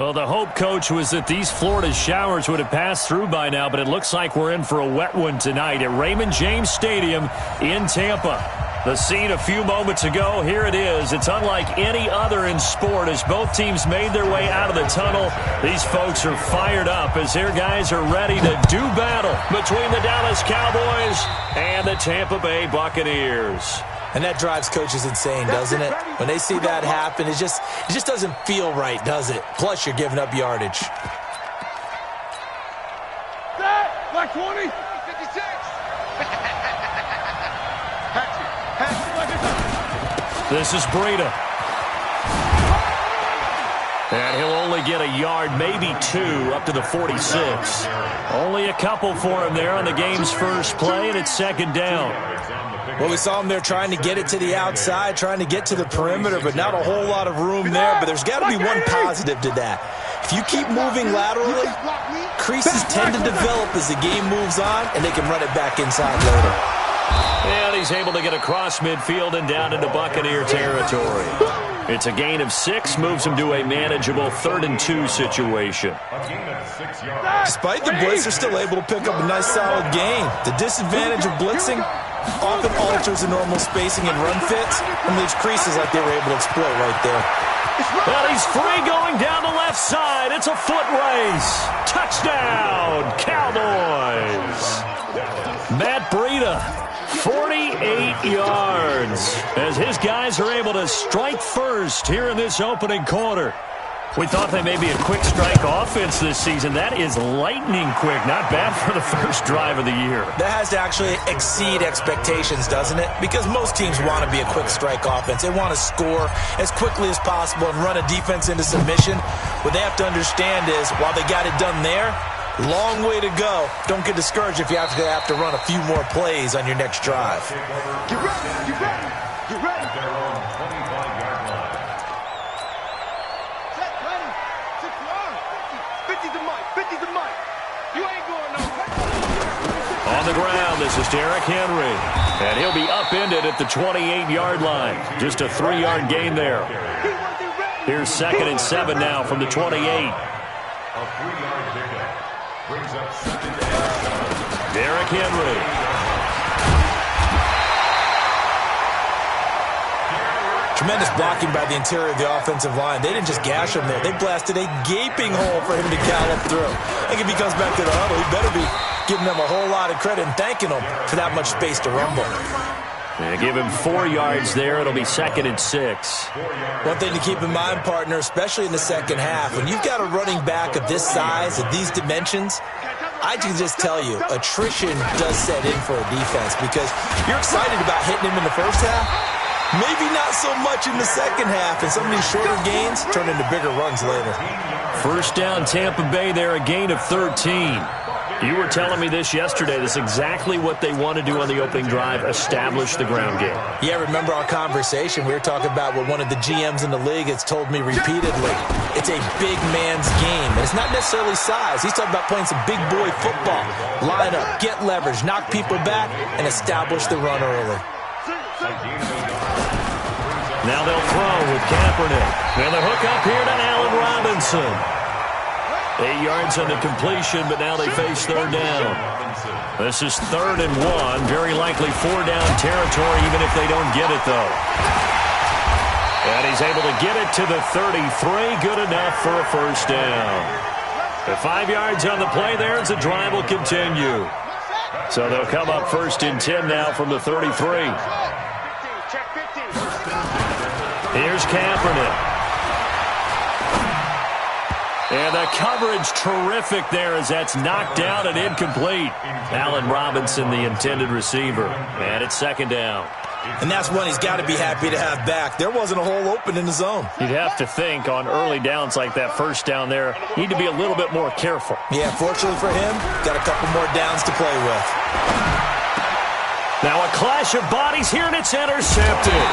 Well, the hope, Coach, was that these Florida showers would have passed through by now, but it looks like we're in for a wet one tonight at Raymond James Stadium in Tampa. The scene a few moments ago, here it is. It's unlike any other in sport as both teams made their way out of the tunnel. These folks are fired up as their guys are ready to do battle between the Dallas Cowboys and the Tampa Bay Buccaneers. And that drives coaches insane, doesn't it? When they see that happen, it just doesn't feel right, does it? Plus, you're giving up yardage. Black 20, 56. This is Breida. And he'll only get a yard, maybe two, up to the 46. Only a couple for him there on the game's first play, and it's second down. Well, we saw him there trying to get it to the outside, trying to get to the perimeter, but not a whole lot of room there. But there's got to be one positive to that. If you keep moving laterally, creases tend to develop as the game moves on, and they can run it back inside later. And he's able to get across midfield and down into Buccaneer territory. It's a gain of 6, moves him to a manageable 3rd-and-2 situation. Despite the blitz, they're still able to pick up a nice solid gain. The disadvantage of blitzing often alters the normal spacing and run fits and leaves creases like they were able to exploit right there. Well, he's free going down the left side. It's a foot race. Touchdown, Cowboys. Matt Breida, 48 yards, as his guys are able to strike first here in this opening quarter. We thought they may be a quick strike offense this season. That is lightning quick. Not bad for the first drive of the year. That has to actually exceed expectations, doesn't it? Because most teams want to be a quick strike offense. They want to score as quickly as possible and run a defense into submission. What they have to understand is, while they got it done there, long way to go. Don't get discouraged if you have to run a few more plays on your next drive. Get ready, get ready, get ready. Their own 25-yard line. Set, ready, 50 to Mike, 50 to Mike. You ain't going nowhere. On the ground, this is Derrick Henry. And he'll be upended at the 28-yard line. Just a 3-yard gain there. Here's 2nd and 7 now from the 28. A 3-yard pickup brings up 2nd and 7. Derrick Henry. Tremendous blocking by the interior of the offensive line. They didn't just gash him there. They blasted a gaping hole for him to gallop through. I think if he comes back to the huddle, he better be giving them a whole lot of credit and thanking them for that much space to rumble. They give him 4 yards there. It'll be 2nd and 6. One thing to keep in mind, partner, especially in the second half, when you've got a running back of this size, of these dimensions, I can just tell you, attrition does set in for a defense because you're excited about hitting him in the first half. Maybe not so much in the second half, and some of these shorter gains turn into bigger runs later. First down, Tampa Bay there, a gain of 13. You were telling me this yesterday. This is exactly what they want to do on the opening drive, establish the ground game. Yeah, remember our conversation? We were talking about what one of the GMs in the league has told me repeatedly. It's a big man's game, and it's not necessarily size. He's talking about playing some big boy football. Line up, get leverage, knock people back, and establish the run early. Now they'll throw with Kaepernick. And the hook up here to Allen Robinson. 8 yards on the completion, but now they face 3rd down. This is 3rd and 1. Very likely 4-down territory, even if they don't get it, though. And he's able to get it to the 33. Good enough for a first down. The 5 yards on the play there as the drive will continue. So they'll come up 1st and 10 now from the 33. Here's Kaepernick. And the coverage terrific there as that's knocked down and incomplete. Allen Robinson, the intended receiver. And it's 2nd down. And that's one he's got to be happy to have back. There wasn't a hole open in the zone. You'd have to think on early downs like that first down there, you need to be a little bit more careful. Yeah, fortunately for him, got a couple more downs to play with. Now a clash of bodies here, and it's intercepted.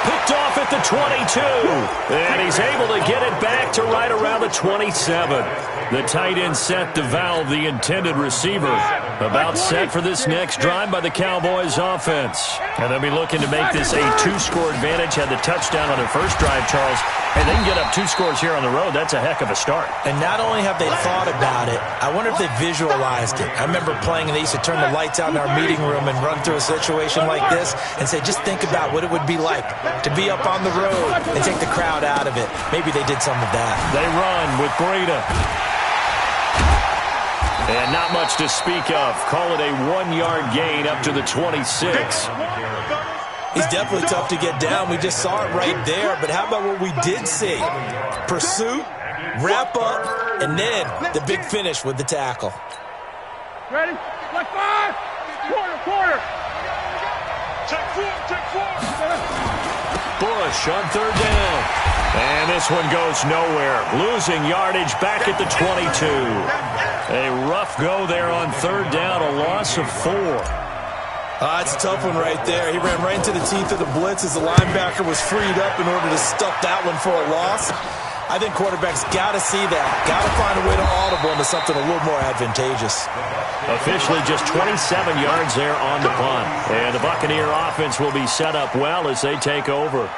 Picked off at the 22. And he's able to get it back to right around the 27. The tight end set to valve the intended receiver. About set for this next drive by the Cowboys offense. And they'll be looking to make this a 2-score advantage. Had the touchdown on their first drive, Charles. And they can get up 2 scores here on the road. That's a heck of a start. And not only have they thought about it, I wonder if they visualized it. I remember playing and they used to turn the lights out in our meeting room and run through a situation like this and say, just think about what it would be like to be up on the road and take the crowd out of it. Maybe they did some of that. They run with Breida. And not much to speak of. Call it a 1-yard gain up to the 26. He's definitely tough to get down. We just saw it right there. But how about what we did see? Pursuit, wrap up, and then the big finish with the tackle. Ready? Left 5. Quarter. Check 4. Bush on 3rd down. And this one goes nowhere. Losing yardage back at the 22. A rough go there on 3rd down. A loss of 4. It's a tough one right there. He ran right into the teeth of the blitz as the linebacker was freed up in order to stuff that one for a loss. I think quarterbacks got to see that. Got to find a way to audible into something a little more advantageous. Officially just 27 yards there on the punt. And the Buccaneer offense will be set up well as they take over.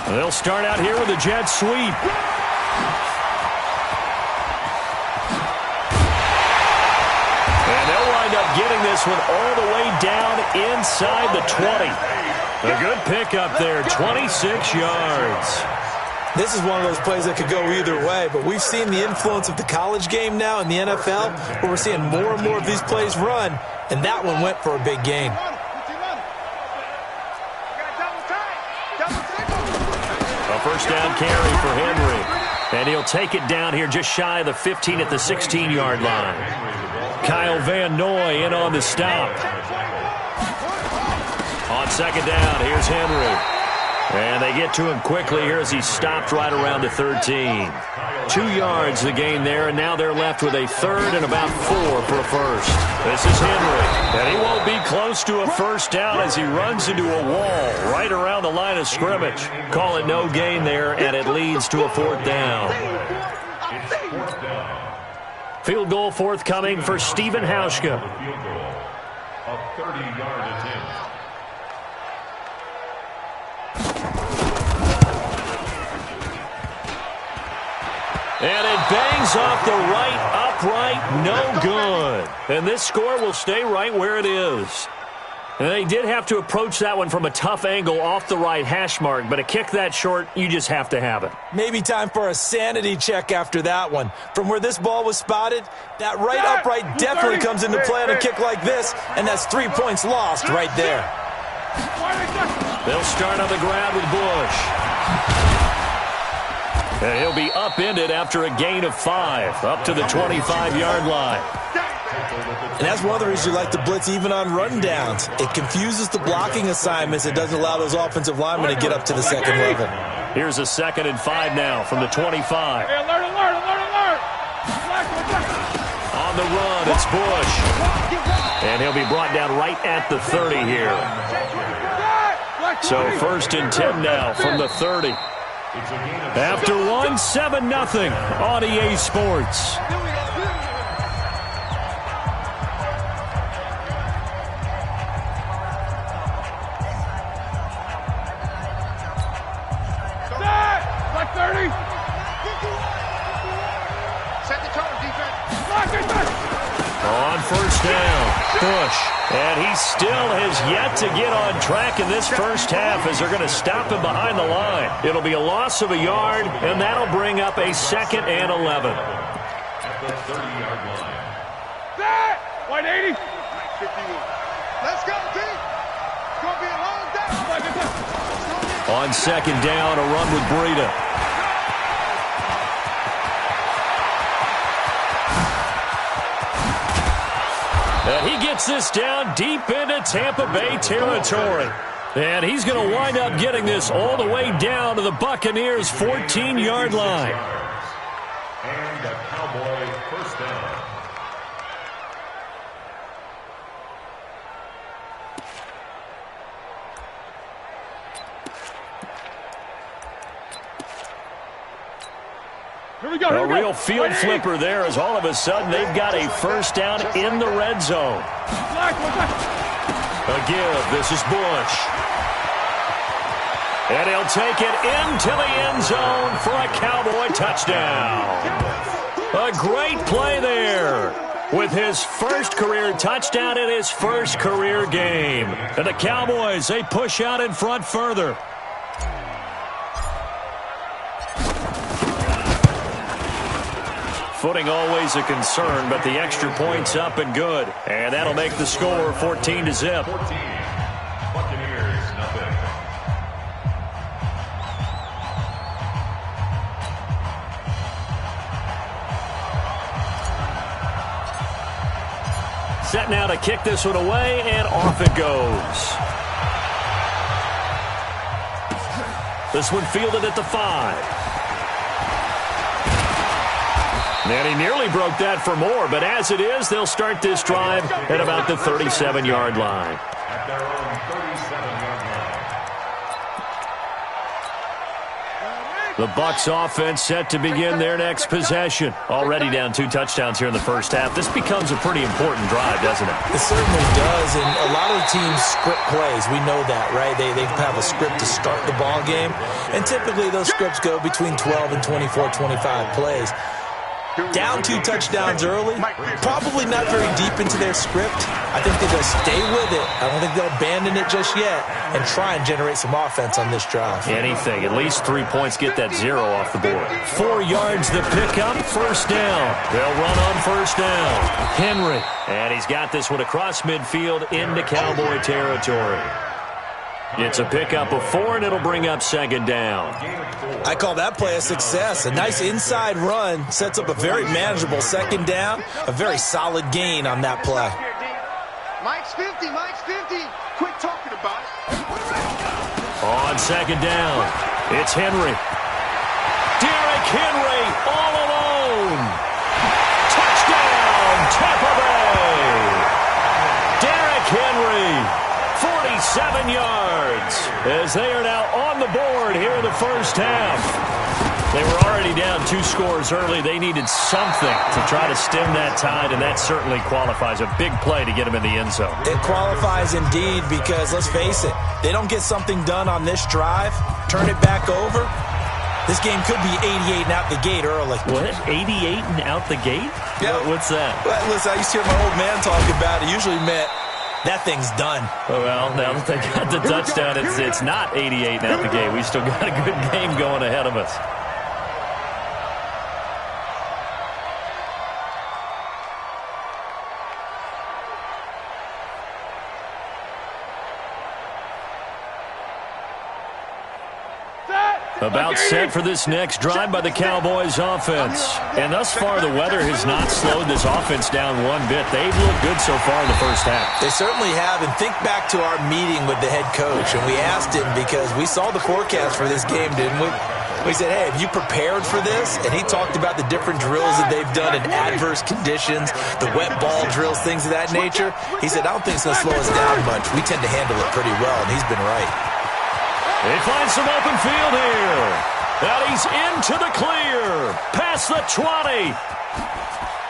They'll start out here with a jet sweep. And they'll wind up getting this one all the way down inside the 20. A good pickup there, 26 yards. This is one of those plays that could go either way, but we've seen the influence of the college game now in the NFL, where we're seeing more and more of these plays run, and that one went for a big gain. First down carry for Henry. And he'll take it down here just shy of the 15 at the 16-yard line. Kyle Van Noy in on the stop. On 2nd down, here's Henry. And they get to him quickly here as he stopped right around the 13. 2 yards the gain there, and now they're left with a 3rd and about 4 for a first. This is Henry, and he won't be close to a first down as he runs into a wall right around the line of scrimmage. Call it no gain there, and it leads to a 4th down. Field goal forthcoming for Stephen Hauschka. A 30-yard attempt. And it bangs off the right upright, no good. And this score will stay right where it is. And they did have to approach that one from a tough angle off the right hash mark, but a kick that short, you just have to have it. Maybe time for a sanity check after that one. From where this ball was spotted, that right upright definitely comes into play on a kick like this, and that's 3 points lost right there. They'll start on the ground with Bush. And he'll be upended after a gain of 5, up to the 25-yard line. And that's one of the reasons you like to blitz even on rundowns. It confuses the blocking assignments. It doesn't allow those offensive linemen to get up to the second level. Here's a 2nd and 5 now from the 25. Alert. On the run, it's Bush. And he'll be brought down right at the 30 here. So 1st and 10 now from the 30. After 1, 7-0 on EA Sports. Like 30. Set the tone, defense. On 1st down, Bush. And he still has yet to get on track in this first half as they're going to stop him behind the line. It'll be a loss of a yard, and that'll bring up a 2nd and 11. At the 30-yard line. Set! 180. 51. Let's go, team. It's going to be a long day. On 2nd down, a run with Breida. And he gets this down deep into Tampa Bay territory. And he's going to wind up getting this all the way down to the Buccaneers' 14-yard line. And a Cowboy first down. Here we go. A real field flipper there as all of a sudden they've got a first down in the red zone. A give. This is Bush. And he'll take it into the end zone for a Cowboy touchdown. A great play there with his first career touchdown in his first career game. And the Cowboys, they push out in front further. Footing always a concern, but the extra point's up and good. And that'll make the score 14-0. 14. Buccaneers, nothing. Set now to kick this one away, and off it goes. This one fielded at the 5. And he nearly broke that for more, but as it is, they'll start this drive at about the 37-yard line. At their own 37-yard line. The Bucs offense set to begin their next possession. Already down 2 touchdowns here in the first half. This becomes a pretty important drive, doesn't it? It certainly does, and a lot of the teams script plays. We know that, right? They have a script to start the ball game, and typically those scripts go between 12 and 24, 25 plays. Down 2 touchdowns early, probably not very deep into their script. I think they're going to stay with it. I don't think they'll abandon it just yet and try and generate some offense on this drive. Anything. At least 3 points, get that 0 off the board. 4 yards the pickup, first down. They'll run on first down. Henry. And he's got this one across midfield into Cowboy territory. It's a pickup of 4, and it'll bring up second down. I call that play a success. A nice inside run sets up a very manageable second down. A very solid gain on that play. Mike's 50. Mike's 50. Quit talking about it. On second down, it's Henry. Derrick Henry all alone. Touchdown, Tampa Bay. Derrick Henry. 47 yards as they are now on the board here in the first half. They were already down 2 scores early. They needed something to try to stem that tide, and that certainly qualifies. A big play to get them in the end zone. It qualifies indeed because, let's face it, they don't get something done on this drive, turn it back over, this game could be 88 and out the gate early. What? 88 and out the gate? Yeah. What's that? Well, listen, I used to hear my old man talk about it. Usually meant that thing's done. Well, now that they got the touchdown, it's not 88 out the gate. We still got a good game going ahead of us. About set for this next drive by the Cowboys offense. And thus far, the weather has not slowed this offense down one bit. They've looked good so far in the first half. They certainly have. And think back to our meeting with the head coach. And we asked him because we saw the forecast for this game, didn't we? We said, hey, have you prepared for this? And he talked about the different drills that they've done in adverse conditions, the wet ball drills, things of that nature. He said, I don't think it's going to slow us down much. We tend to handle it pretty well, and he's been right. He finds some open field here. And he's into the clear. Past the 20.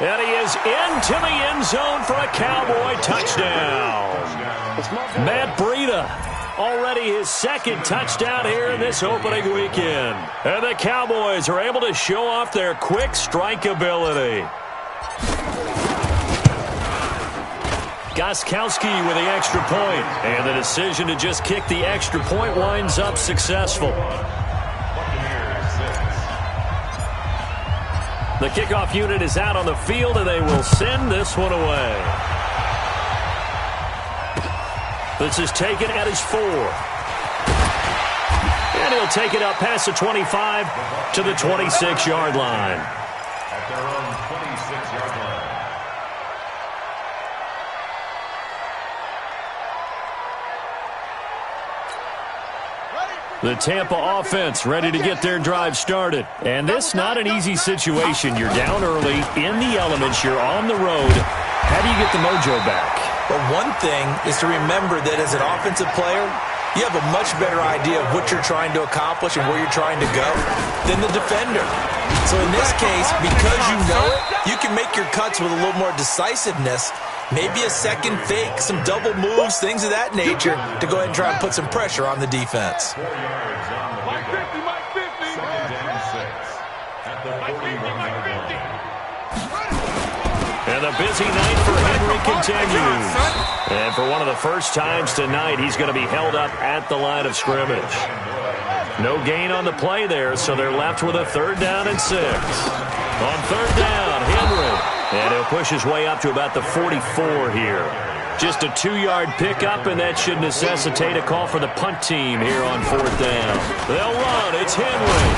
And he is into the end zone for a Cowboy touchdown. Matt Breida, already his second touchdown here in this opening weekend. And the Cowboys are able to show off their quick strike ability. Gostkowski with the extra point, and the decision to just kick the extra point winds up successful. The kickoff unit is out on the field, and they will send this one away. This is taken at his 4. And he'll take it up past the 25 to the 26-yard line. At their own 26-yard line. The Tampa offense ready to get their drive started. And this not an easy situation. You're down early, in the elements, you're on the road. How do you get the mojo back? Well, one thing is to remember that as an offensive player, you have a much better idea of what you're trying to accomplish and where you're trying to go than the defender. So in this case, because you know it, you can make your cuts with a little more decisiveness. Maybe a second fake, some double moves, things of that nature to go ahead and try and put some pressure on the defense. 4 yards on the pickup. Second and 6 at the 41-yard line. And the busy night for Henry continues. And for one of the first times tonight, he's going to be held up at the line of scrimmage. No gain on the play there, so they're left with a 3rd down and 6. On 3rd down, Henry. And he'll push his way up to about the 44 here. Just a 2-yard pickup, and that should necessitate a call for the punt team here on 4th down. They'll run. It's Henry.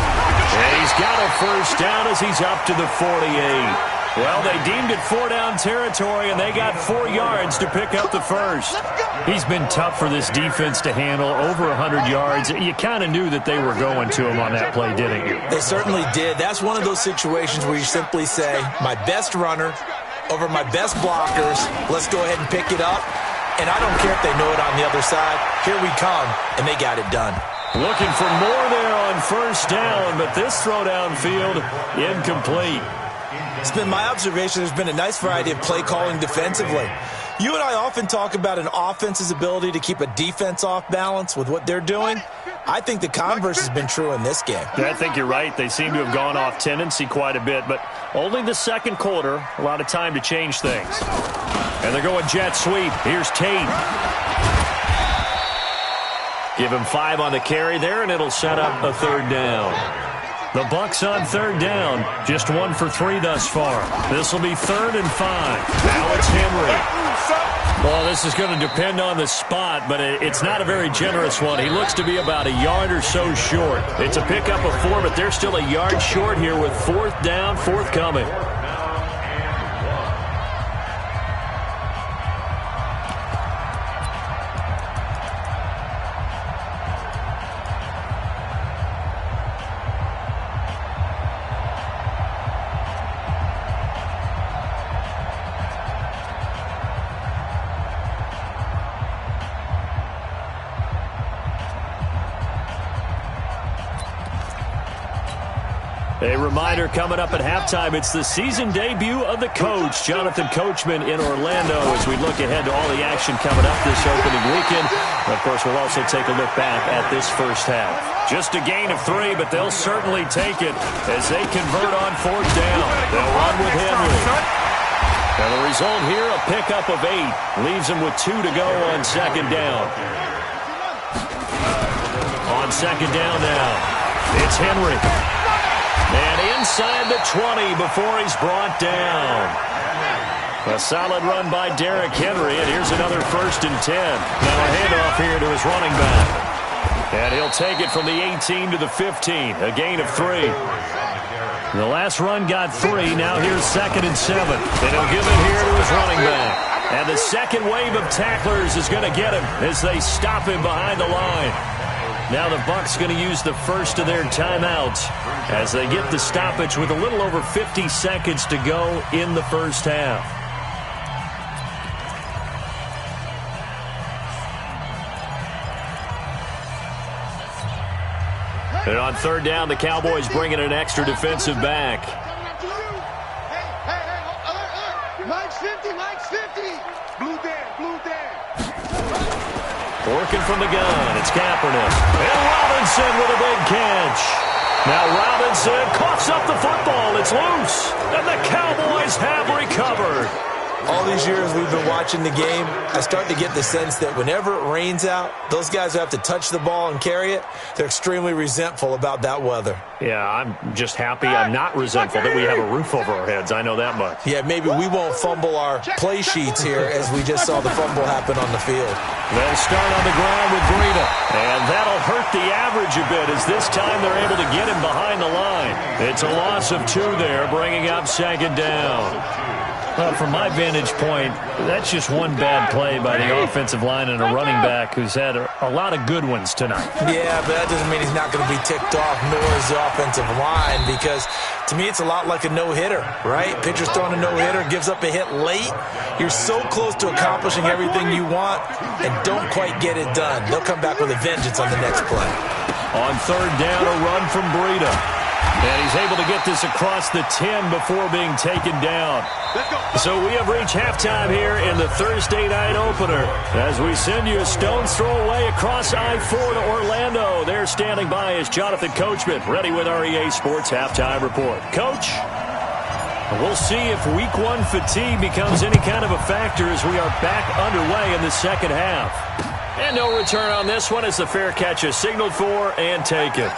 And he's got a 1st down as he's up to the 48. Well, they deemed it 4-down territory, and they got 4 yards to pick up the 1st. He's been tough for this defense to handle, over 100 yards. You kind of knew that they were going to him on that play, didn't you? They certainly did. That's one of those situations where you simply say, my best runner over my best blockers, let's go ahead and pick it up. And I don't care if they know it on the other side. Here we come, and they got it done. Looking for more there on 1st down, but this throw downfield incomplete. It's been my observation there's been a nice variety of play calling defensively. You and I often talk about an offense's ability to keep a defense off balance with what they're doing. I think the converse has been true in this game. I think you're right. They seem to have gone off tendency quite a bit, but only the 2nd quarter, a lot of time to change things. And they're going jet sweep. Here's Tate. Give him 5 on the carry there, and it'll set up a 3rd down. The Bucs on 3rd down, just 1 for 3 thus far. This will be 3rd and 5. Now it's Henry. Well, this is going to depend on the spot, but it's not a very generous one. He looks to be about a yard or so short. It's a pickup of 4, but they're still a yard short here with 4th down, forthcoming. A reminder coming up at halftime, it's the season debut of the coach, Jonathan Coachman in Orlando, as we look ahead to all the action coming up this opening weekend. Of course, we'll also take a look back at this first half. Just a gain of 3, but they'll certainly take it as they convert on 4th down. They'll run with Henry. And the result here, a pickup of 8. Leaves them with 2 to go on 2nd down. On 2nd down now, it's Henry. And inside the 20 before he's brought down. A solid run by Derrick Henry, and here's another 1st and 10. Now a handoff here to his running back. And he'll take it from the 18 to the 15, a gain of 3. The last run got 3, now here's 2nd and 7. And he'll give it here to his running back. And the second wave of tacklers is going to get him as they stop him behind the line. Now the Bucs going to use the first of their timeouts as they get the stoppage with a little over 50 seconds to go in the first half. And on 3rd down, the Cowboys bring in an extra defensive back. Hey, Mike's 50, Mike's 50. Blue Dan. Working from the gun, it's Kaepernick. And Robinson with a big catch. Now Robinson coughs up the football. It's loose. And the Cowboys have recovered. All these years we've been watching the game, I start to get the sense that whenever it rains out, those guys who have to touch the ball and carry it, they're extremely resentful about that weather. Yeah, I'm just happy I'm not resentful that we have a roof over our heads. I know that much. Yeah, maybe we won't fumble our play sheets here as we just saw the fumble happen on the field. They'll start on the ground with Breida. And that'll hurt the average a bit as this time they're able to get him behind the line. It's a loss of 2 there, bringing up 2nd down. Well, from my vantage point, that's just one bad play by the offensive line and a running back who's had a lot of good ones tonight. Yeah, but that doesn't mean he's not going to be ticked off, nor is the offensive line, because to me it's a lot like a no-hitter, right? Pitcher's throwing a no-hitter, gives up a hit late. You're so close to accomplishing everything you want and don't quite get it done. They'll come back with a vengeance on the next play. On third down, a run from Breida. And he's able to get this across the 10 before being taken down. So we have reached halftime here in the Thursday night opener as we send you a stone's throw away across I-4 to Orlando. There standing by is Jonathan Coachman, ready with our EA Sports Halftime Report. Coach, we'll see if Week 1 fatigue becomes any kind of a factor as we are back underway in the second half. And no return on this one as the fair catch is signaled for and taken.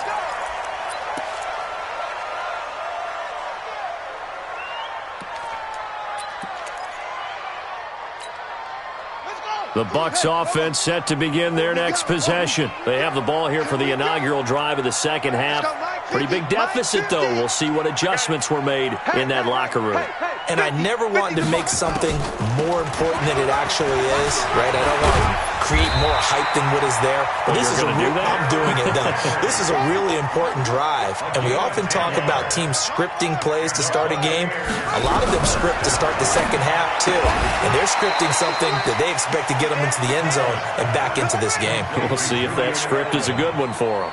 The Bucs offense set to begin their next possession. They have the ball here for the inaugural drive of the second half. Pretty big deficit, though. We'll see what adjustments were made in that locker room. And I never wanted to make something more important than it actually is, right? I don't want to create more hype than what is there. But this is I'm doing it, though. This is a really important drive. And we often talk about teams scripting plays to start a game. A lot of them script to start the second half, too. And they're scripting something that they expect to get them into the end zone and back into this game. We'll see if that script is a good one for them.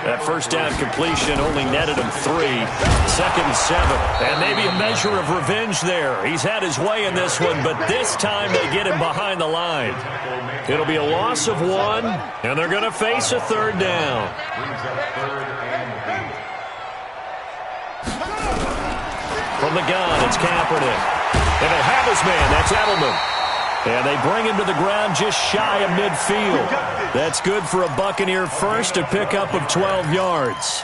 That first down completion only netted him 3. 2nd and 7. And maybe a measure of revenge there. He's had his way in this one, but this time they get him behind the line. It'll be a loss of 1, and they're going to face a third down. From the gun, it's Kaepernick. And they have his man. That's Edelman. And they bring him to the ground just shy of midfield. That's good for a Buccaneer first, a pickup of 12 yards.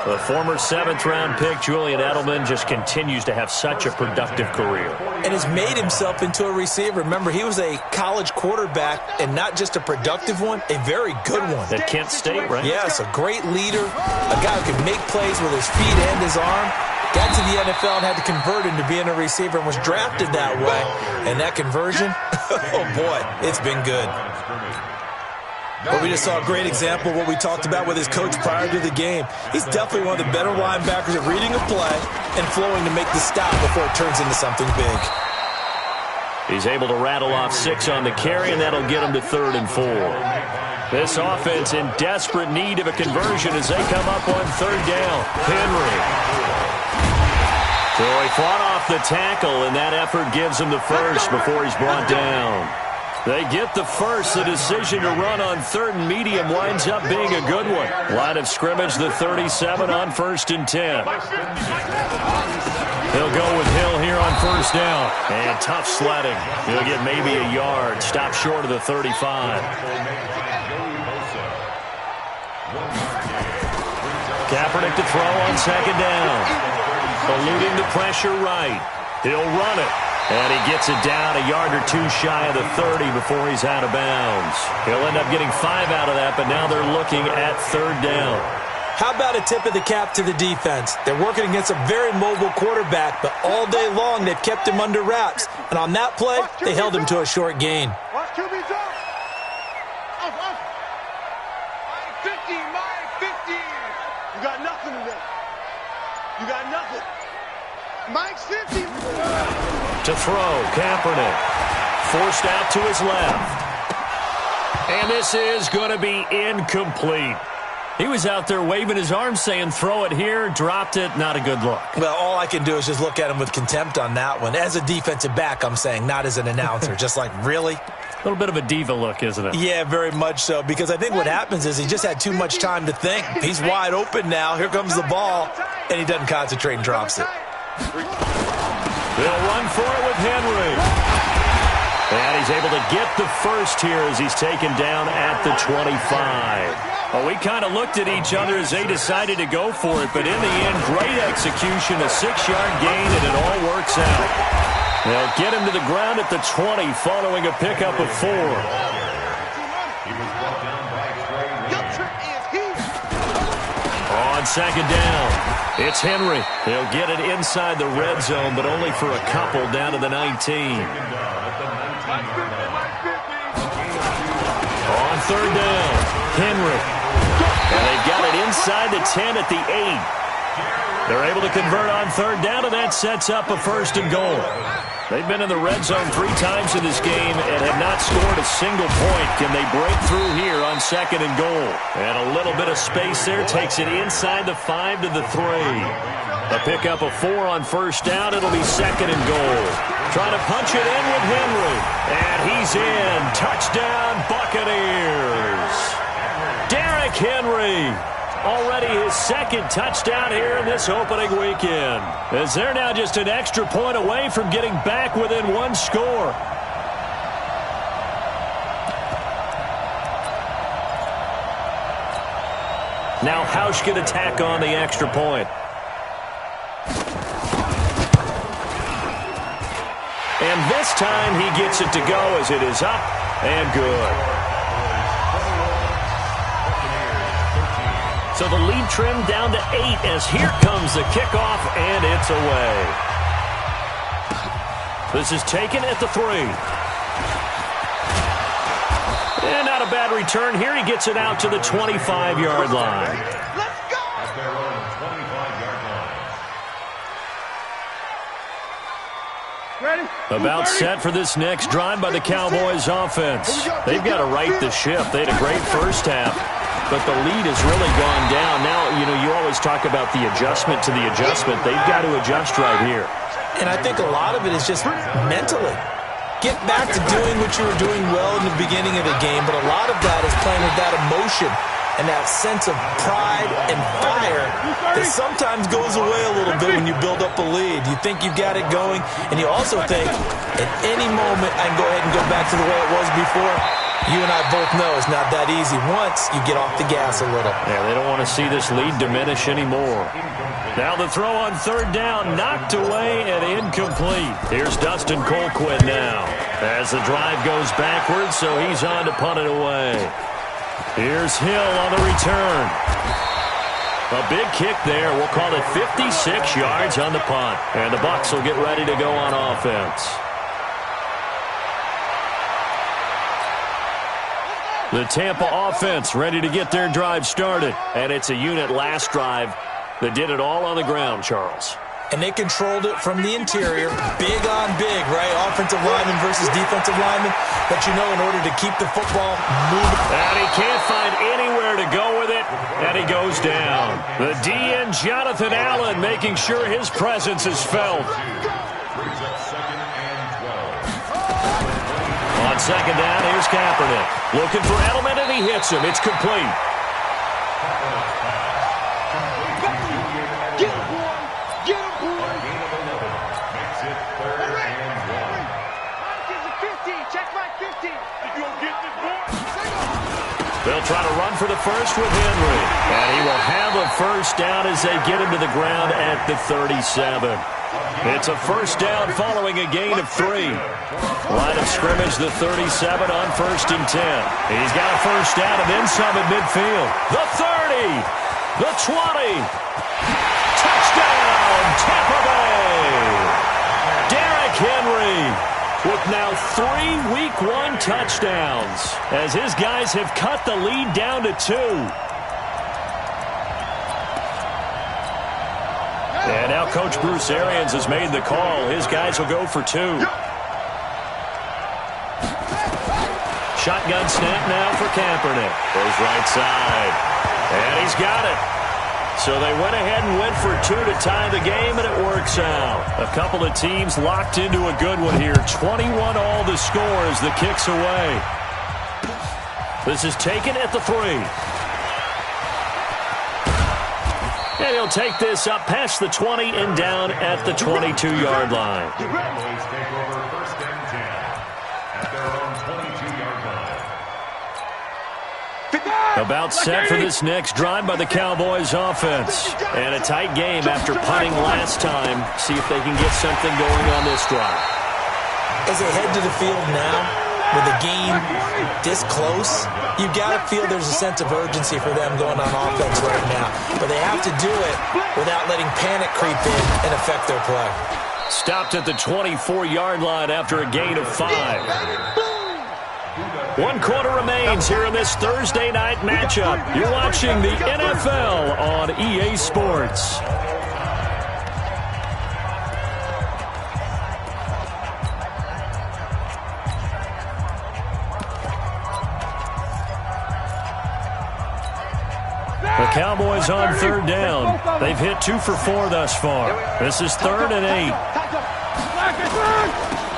The former 7th-round pick, Julian Edelman, just continues to have such a productive career. And has made himself into a receiver. Remember, he was a college quarterback, and not just a productive one, a very good one. At Kent State, right? Yes, a great leader, a guy who can make plays with his feet and his arm. Got to the NFL and had to convert into being a receiver and was drafted that way. And that conversion, oh boy, it's been good. But we just saw a great example of what we talked about with his coach prior to the game. He's definitely one of the better linebackers at reading a play and flowing to make the stop before it turns into something big. He's able to rattle off 6 on the carry, and that'll get him to 3rd and 4. This offense in desperate need of a conversion as they come up on 3rd down. Henry. So he fought off the tackle, and that effort gives him the first before he's brought down. They get the first. The decision to run on 3rd and medium winds up being a good one. Line of scrimmage, the 37 on 1st and 10. He'll go with Hill here on 1st down. And tough sledding. He'll get maybe a yard. Stop short of the 35. Kaepernick to throw on 2nd down. Eluding the pressure right. He'll run it. And he gets it down a yard or 2 shy of the 30 before he's out of bounds. He'll end up getting 5 out of that, but now they're looking at 3rd down. How about a tip of the cap to the defense? They're working against a very mobile quarterback, but all day long they've kept him under wraps. And on that play, they held him to a short gain. Watch QB drop. Up. 50, Mike, 50. You got nothing today. You got nothing. Mike's 50. To throw, Kaepernick. Forced out to his left. And this is going to be incomplete. He was out there waving his arms saying, throw it here, dropped it, not a good look. Well, all I can do is just look at him with contempt on that one. As a defensive back, I'm saying, not as an announcer. Just like, really? A little bit of a diva look, isn't it? Yeah, very much so, because I think what happens is he just had too much time to think. He's wide open now. Here comes the ball, and he doesn't concentrate and drops it. They'll run for it with Henry. And he's able to get the first here as he's taken down at the 25. Well, we kind of looked at each other as they decided to go for it, but in the end, great execution, a 6-yard gain, and it all works out. They'll get him to the ground at the 20 following a pickup of 4. On 2nd down, It's Henry. He'll get it inside the red zone, but only for a couple down to the 19. On third down, Henry. And they've got it inside the 10 at the 8. They're able to convert on third down, and that sets up a first and goal. They've been in the red zone 3 times in this game and have not scored a single point. Can they break through here on second and goal? And a little bit of space there takes it inside the 5 to the 3. A pick up a 4 on first down. It'll be second and goal. Trying to punch it in with Henry. And he's in. Touchdown, Buccaneers. Derrick Henry. Already his second touchdown here in this opening weekend. As they're now just an extra point away from getting back within 1 score. Now Hausch can attack on the extra point. And this time he gets it to go as it is up and good. So the lead trimmed down to 8 as here comes the kickoff, and it's away. This is taken at the 3. And not a bad return here. He gets it out to the 25-yard line. Let's go! At their own 25-yard line. Ready? About set for this next drive by the Cowboys offense. They've got to right the ship. They had a great first half, but the lead has really gone down. Now, you always talk about the adjustment to the adjustment. They've got to adjust right here. And I think a lot of it is just mentally. Get back to doing what you were doing well in the beginning of the game, but a lot of that is playing with that emotion and that sense of pride and fire that sometimes goes away a little bit when you build up a lead. You think you've got it going, and you also think at any moment I can go ahead and go back to the way it was before. You and I both know it's not that easy once you get off the gas a little. Yeah, they don't want to see this lead diminish anymore. Now the throw on third down, knocked away and incomplete. Here's Dustin Colquitt now as the drive goes backwards, so he's on to punt it away. Here's Hill on the return. A big kick there. We'll call it 56 yards on the punt. And the Bucs will get ready to go on offense. The Tampa offense ready to get their drive started. And it's a unit last drive that did it all on the ground, Charles. And they controlled it from the interior, big on big, right? Offensive lineman versus defensive lineman. But you know, in order to keep the football moving. And he can't find anywhere to go with it, and he goes down. The DN, Jonathan Allen, making sure his presence is felt. Brings up second and 12. On second down, here's Kaepernick. Looking for Edelman, and he hits him. It's complete. They'll try to run for the first with Henry. And he will have a first down as they get him to the ground at the 37. It's a first down following a gain of 3. Line of scrimmage, the 37 on first and 10. He's got a first down and then some at midfield. The 30. The 20. Touchdown, Tampa Bay. Derrick Henry with now 3 Week 1 touchdowns as his guys have cut the lead down to 2. And now Coach Bruce Arians has made the call. His guys will go for 2. Shotgun snap now for Kaepernick. Goes right side. And he's got it. So they went ahead and went for 2 to tie the game, and it works out. A couple of teams locked into a good one here. 21 all the score as the kick's away. This is taken at the 3. And he'll take this up past the 20 and down at the 22-yard line. Cowboys take over first and 10 at their own 22-yard line. About set for this next drive by the Cowboys offense. And a tight game after punting last time. See if they can get something going on this drive. As they head to the field now, with a game this close, you've got to feel there's a sense of urgency for them going on offense right now. But they have to do it without letting panic creep in and affect their play. Stopped at the 24-yard line after a gain of 5. 1 quarter remains here in this Thursday night matchup. You're watching the NFL on EA Sports. The Cowboys on 3rd down. They've hit 2 for 4 thus far. This is 3rd and 8.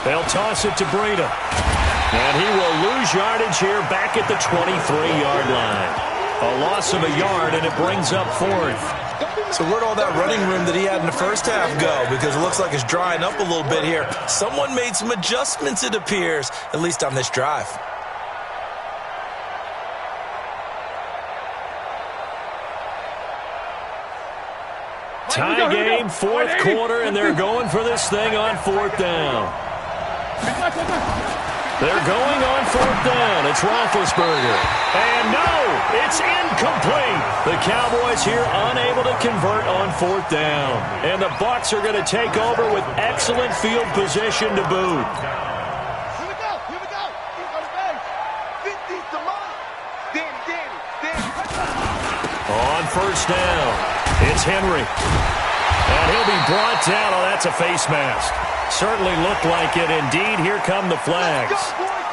They'll toss it to Breida. And he will lose yardage here back at the 23-yard line. A loss of a yard, and it brings up 4th. So where'd all that running room that he had in the first half go? Because it looks like it's drying up a little bit here. Someone made some adjustments, it appears, at least on this drive. Tie game, 4th quarter, and they're going for this thing on 4th down. They're going on 4th down. It's Roethlisberger. And no, it's incomplete. The Cowboys here unable to convert on 4th down. And the Bucs are going to take over with excellent field position to boot. Here we go. He's on the base. 50's the money. Danny. On 1st down, it's Henry. And he'll be brought down. Oh, that's a face mask. Certainly looked like it. Indeed, here come the flags.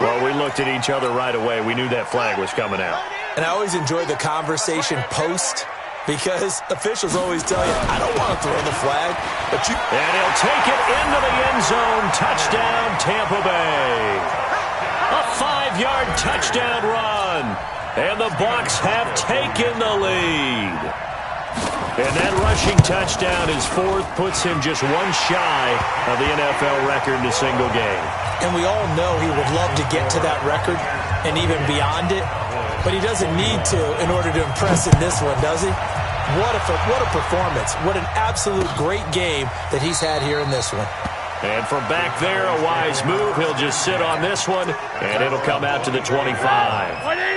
Well, we looked at each other right away. We knew that flag was coming out. And I always enjoy the conversation post because officials always tell you, I don't want to throw the flag, but you... And he'll take it into the end zone. Touchdown, Tampa Bay. A 5-yard touchdown run. And the Bucs have taken the lead. And that rushing touchdown, his 4th, puts him just 1 shy of the NFL record in a single game. And we all know he would love to get to that record and even beyond it, but he doesn't need to in order to impress in this one, does he? What a performance. What an absolute great game that he's had here in this one. And from back there, a wise move. He'll just sit on this one, and it'll come out to the 25.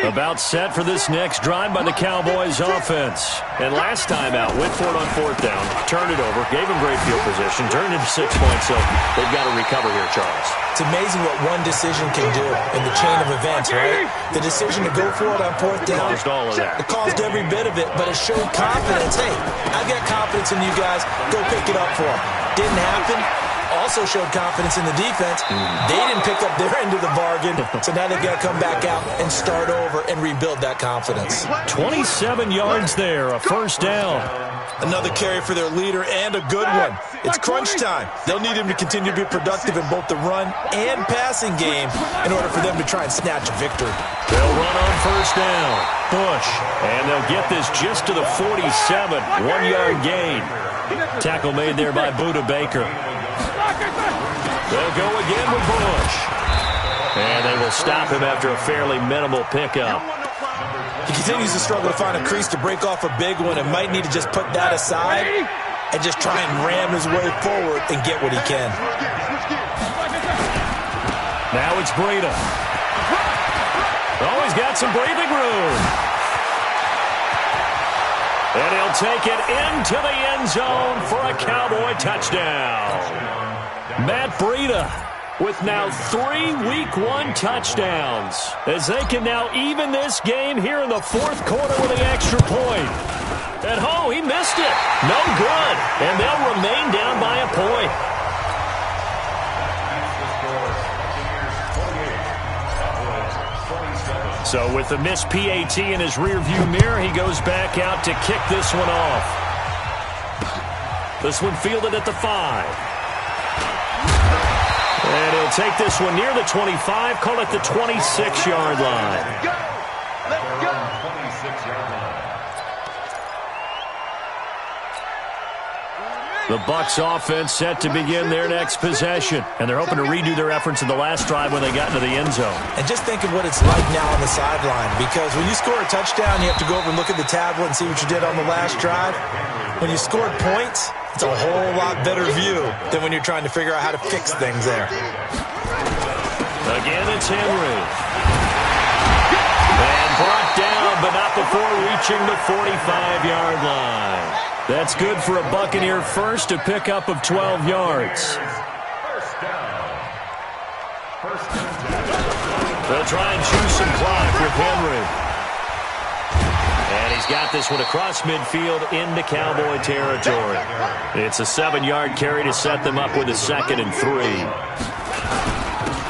About set for this next drive by the Cowboys offense. And last time out, went for it on 4th down, turned it over, gave him great field position, turned it into 6 points, so they've got to recover here, Charles. It's amazing what one decision can do in the chain of events, right? The decision to go for it on 4th down, Caused all of that. It caused every bit of it, but it showed confidence. Hey, I've got confidence in you guys. Go pick it up for them. Didn't happen. Also showed confidence in the defense. They didn't pick up their end of the bargain, so now they've got to come back out and start over and rebuild that confidence. 27 yards there, a 1st down. Another carry for their leader and a good one. It's crunch time. They'll need him to continue to be productive in both the run and passing game in order for them to try and snatch a victory. They'll run on 1st down. Bush. And they'll get this just to the 47. 1-yard gain. Tackle made there by Buda Baker. They'll go again with Bush. And they will stop him after a fairly minimal pickup. He continues to struggle to find a crease to break off a big one and might need to just put that aside and just try and ram his way forward and get what he can. Now it's Breida. Oh, he's got some breathing room. And he'll take it into the end zone for a Cowboy touchdown. Matt Breida with now 3 Week 1 touchdowns as they can now even this game here in the 4th quarter with an extra point. And oh, he missed it. No good. And they'll remain down by a point. So with the missed PAT in his rearview mirror, he goes back out to kick this one off. This one fielded at the 5. And he'll take this one near the 25, call it the 26-yard line. Let's go. The Bucs offense set to begin their next possession. And they're hoping to redo their efforts in the last drive when they got into the end zone. And just think of what it's like now on the sideline. Because when you score a touchdown, you have to go over and look at the tablet and see what you did on the last drive. When you scored points, it's a whole lot better view than when you're trying to figure out how to fix things there. Again, it's Henry. And brought down, but not before reaching the 45-yard line. That's good for a Buccaneer first, a pickup of 12 yards. They'll try and choose some clock with Henry. And he's got this one across midfield into Cowboy territory. It's a 7-yard carry to set them up with a 2nd and 3.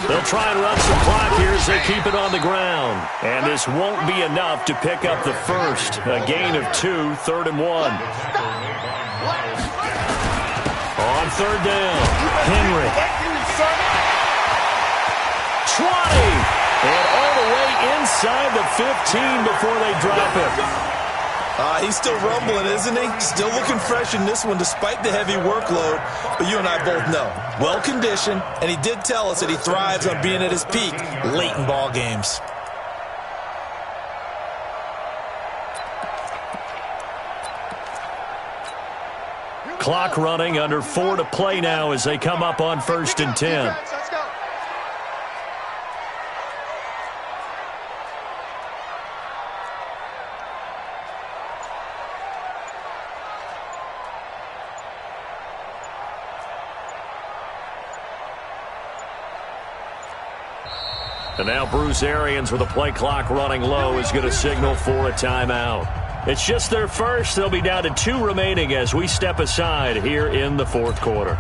They'll try and run some clock here as they keep it on the ground. And this won't be enough to pick up the first. A gain of 2, 3rd and 1. On 3rd down, Henry. 20. And all the way inside the 15 before they drop him. He's still rumbling, isn't he? Still looking fresh in this one despite the heavy workload. But you and I both know, well-conditioned, and he did tell us that he thrives on being at his peak late in ball games. Clock running, under 4 to play now as they come up on 1st and 10. And now Bruce Arians with a play clock running low is going to signal for a timeout. It's just their first. They'll be down to 2 remaining as we step aside here in the 4th quarter.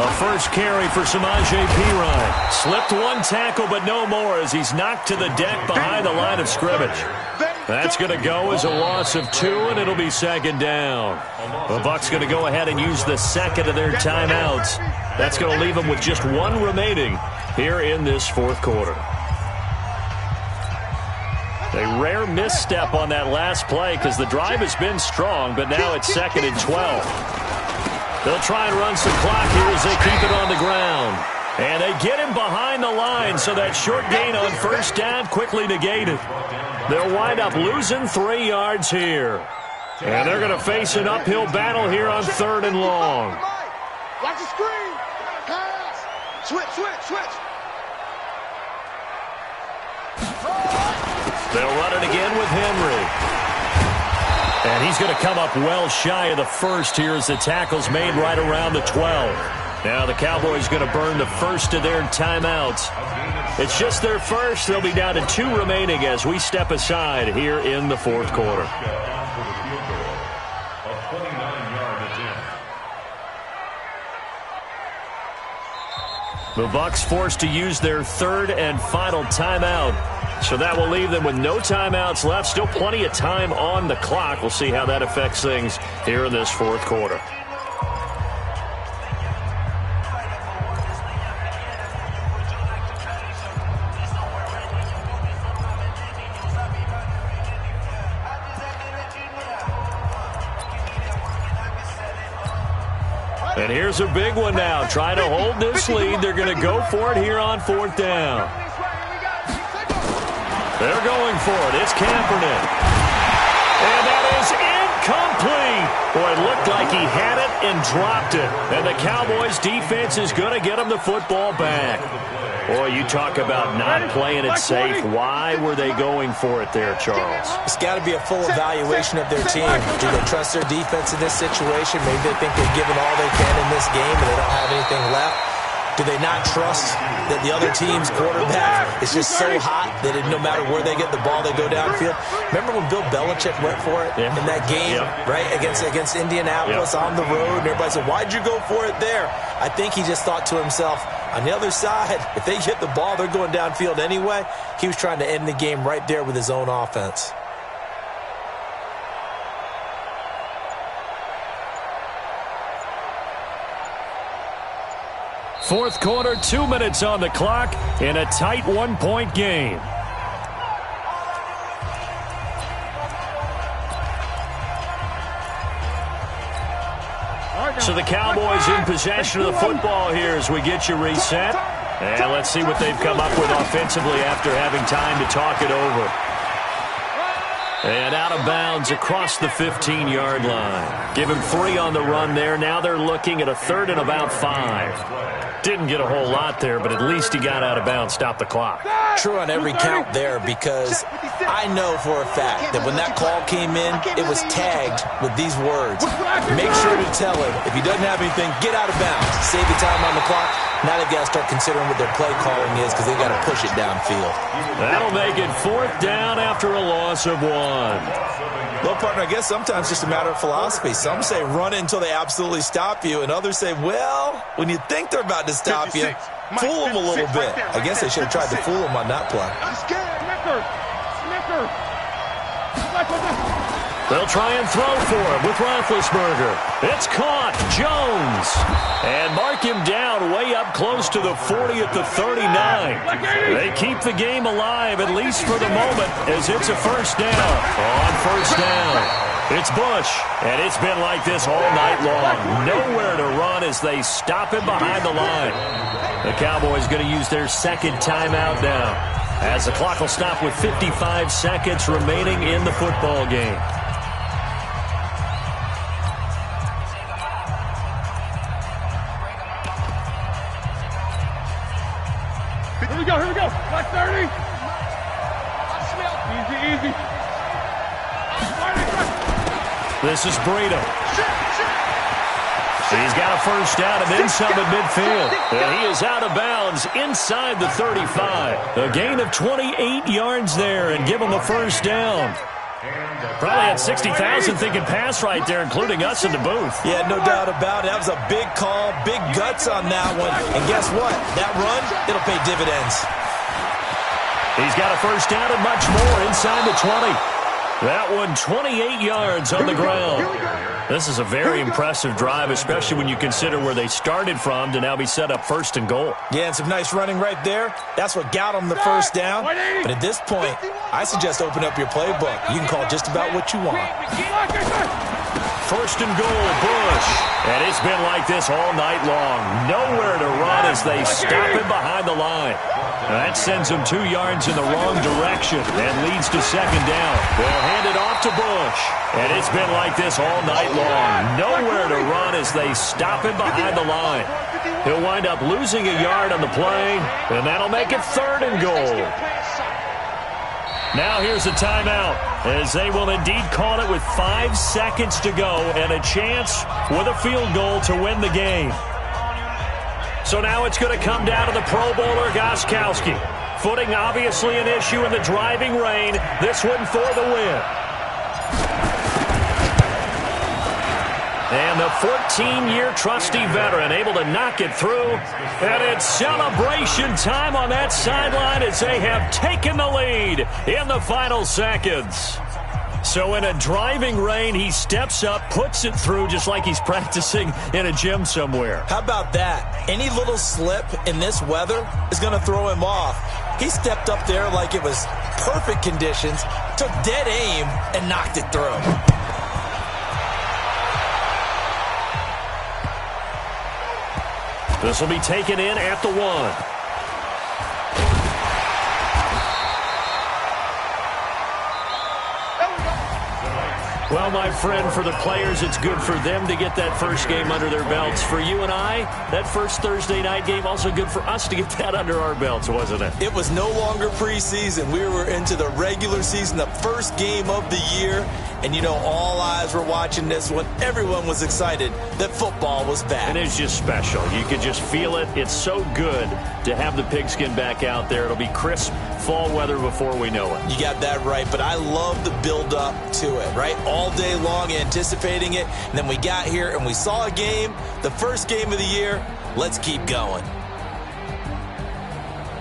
A first carry for Samaje Perine. Slipped one tackle, but no more as he's knocked to the deck behind the line of scrimmage. That's going to go as a loss of 2, and it'll be 2nd down. The Bucs going to go ahead and use the 2nd of their timeouts. That's going to leave them with just 1 remaining here in this 4th quarter. A rare misstep on that last play because the drive has been strong, but now it's 2nd and 12. They'll try and run some clock here as they keep it on the ground. And they get him behind the line, so that short gain on 1st down quickly negated. They'll wind up losing 3 yards here. And they're going to face an uphill battle here on 3rd and long. Watch the screen. Pass. Switch. They'll run it again with Henry. And he's going to come up well shy of the first here as the tackle's made right around the 12. Now the Cowboys going to burn the first of their timeouts. It's just their first. They'll be down to 2 remaining as we step aside here in the 4th quarter. The Bucs forced to use their 3rd and final timeout. So that will leave them with no timeouts left. Still plenty of time on the clock. We'll see how that affects things here in this 4th quarter. And here's a big one now. Trying to hold this lead. They're going to go for it here on 4th down. They're going for it. It's Kaepernick. And that is incomplete. Boy, it looked like he had it and dropped it. And the Cowboys defense is going to get him the football back. Boy, you talk about not playing it safe. Why were they going for it there, Charles? It's got to be a full evaluation of their team. Do they trust their defense in this situation? Maybe they think they've given all they can in this game and they don't have anything left. Do they not trust that the other team's quarterback is just so hot that no matter where they get the ball, they go downfield? Remember when Bill Belichick went for it in that game, right, against Indianapolis on the road? And everybody said, why'd you go for it there? I think he just thought to himself, on the other side, if they get the ball, they're going downfield anyway. He was trying to end the game right there with his own offense. Fourth quarter, 2 minutes on the clock in a tight 1-point game. So the Cowboys in possession of the football here as we get you reset. And let's see what they've come up with offensively after having time to talk it over. And out of bounds across the 15-yard line. Give him 3 on the run there. Now they're looking at a 3rd and about 5. Didn't get a whole lot there, but at least he got out of bounds, stopped the clock. True on every count there, because I know for a fact that when that call came in, it was tagged with these words. Make sure to tell him, if he doesn't have anything, get out of bounds. Save the time on the clock. Now they've got to start considering what their play calling is, because they've got to push it downfield. That'll make it 4th down after a loss of 1. Well, partner, I guess sometimes it's just a matter of philosophy. Some say run it until they absolutely stop you, and others say, well, when you think they're about to stop you, fool them a little bit. I guess they should have tried to fool them on that play. They'll try and throw for him with Roethlisberger. It's caught. Jones. And mark him down way up close to the 40 at the 39. They keep the game alive, at least for the moment, as it's a 1st down. On 1st down, it's Bush. And it's been like this all night long. Nowhere to run as they stop him behind the line. The Cowboys going to use their 2nd timeout now, as the clock will stop with 55 seconds remaining in the football game. Here we go. Black 30. Easy. This is Breida. He's got a 1st down and then some at midfield. And he is out of bounds inside the 35. A gain of 28 yards there and give him a 1st down. Probably had 60,000 thinking pass right there, including us in the booth. Yeah, no doubt about it. That was a big call, big guts on that one. And guess what? That run, it'll pay dividends. He's got a 1st down and much more inside the 20. That one 28 yards on the ground. This is a very impressive drive, especially when you consider where they started from to now be set up 1st and goal. Yeah, and some nice running right there. That's what got them the 1st down. But at this point, I suggest open up your playbook. You can call just about what you want. 1st and goal, Bush. And it's been like this all night long. Nowhere to run as they stop him behind the line. That sends him 2 yards in the wrong direction and leads to 2nd down. They'll hand it off to Bush. And it's been like this all night long. Nowhere to run as they stop him behind the line. He'll wind up losing a yard on the play, and that'll make it 3rd and goal. Now here's a timeout, as they will indeed call it with 5 seconds to go and a chance with a field goal to win the game. So now it's going to come down to the Pro Bowler Gostkowski. Footing obviously an issue in the driving rain. This one for the win. And the 14-year trusty veteran able to knock it through. And it's celebration time on that sideline as they have taken the lead in the final seconds. So in a driving rain, he steps up, puts it through just like he's practicing in a gym somewhere. How about that? Any little slip in this weather is going to throw him off. He stepped up there like it was perfect conditions, took dead aim, and knocked it through. This will be taken in at the 1. Well, my friend, for the players, it's good for them to get that first game under their belts. For you and I, that first Thursday night game, also good for us to get that under our belts, wasn't it? It was no longer preseason. We were into the regular season, the first game of the year. And, you know, all eyes were watching this one. Everyone was excited that football was back. And it's just special. You could just feel it. It's so good to have the pigskin back out there. It'll be crisp fall weather before we know it. You got that right, but I love the build-up to it, right? All day long anticipating it, and then we got here and we saw a game, the first game of the year. Let's keep going.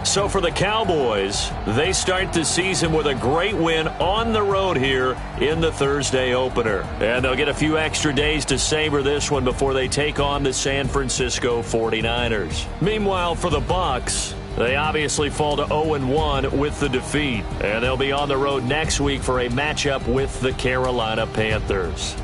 So for the Cowboys, they start the season with a great win on the road here in the Thursday opener. And they'll get a few extra days to savor this one before they take on the San Francisco 49ers. Meanwhile, for the Bucs, they obviously fall to 0-1 with the defeat. And they'll be on the road next week for a matchup with the Carolina Panthers.